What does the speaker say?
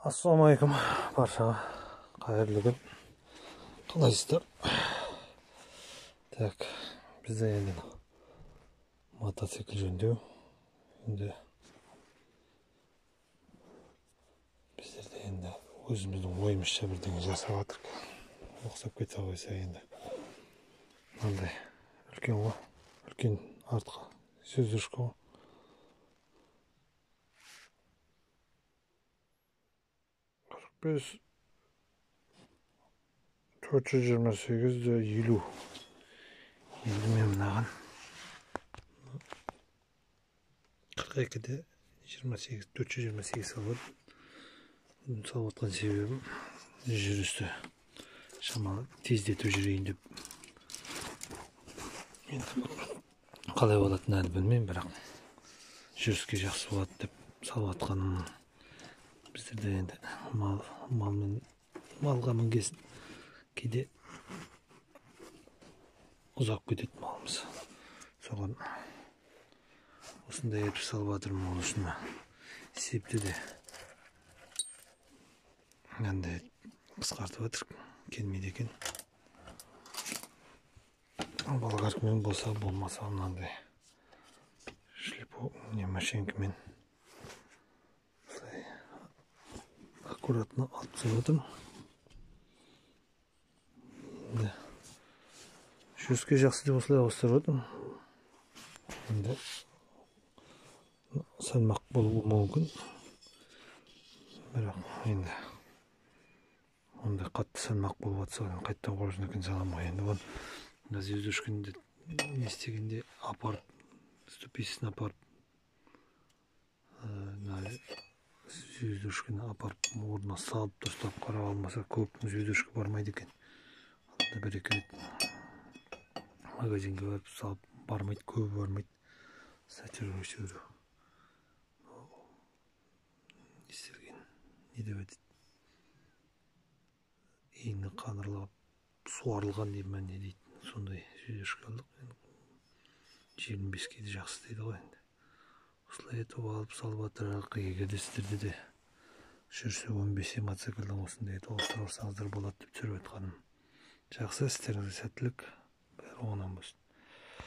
Ассалаумағалейкум баршаға қайырлы күн. Қалайсыздар? Так, бізде енді мотоцикл жөндеу. Енді біздерде енді өзіміздің ойымызша бірдеңе жасап жатырмыз. Ұқсап кете қойса енді. Мынандай үлкен ғой, үлкен артқа сөздіршкі ғой. 428'de 50 мен мынаған 42'de 28 428 салып отқан себебім жүрісті шамалы тездетіп жүрейін деп. Енді қалай болатынын әлі білмеймін, бірақ жүріске жақсы болады деп салып жатқаным. Біздерде енді малға мінгесін кейде ұзақ кетеді малымыз. Соған осындай етіп салып жатырмын. Ол үшін септі де мынандай қысқартып жатыр, келмейді екен. Болгаркамен болса, болмаса мынандай шлипо не машинкамен аккуратно алып түсіп отырмын. Жүріске жақсы деп осылай ауыстырып отырмын. Енді салмақ болуы мүмкін, бірақ енді ондай қатты салмақ болып жатса қайттан қоржынекін саламын ғой. Енді оны звездушкинді не істегенде апарып, ступицасын апарып, звездушканы апарып орнына салып тастап қарап алмаса, көп звездушка бармайды екен. Бір-екі рет магазинге барып салып бармайды, көп бармайды. Сатюру істерген не деп айтады, иіні қанырлап суарылған не дейді, сондай звездушка алдық. 25 кейде жақсы дейді ғой. Енді осылай етіп алып салып жатыр. Егер де сіздерде де жүрсе 15 мотоциклдің осындай етіп ауыстырып алсаңыздар болады деп түсіріп жатқаным. Жақсы, істеріңізге сәттілік, бәрі оңынан болсын.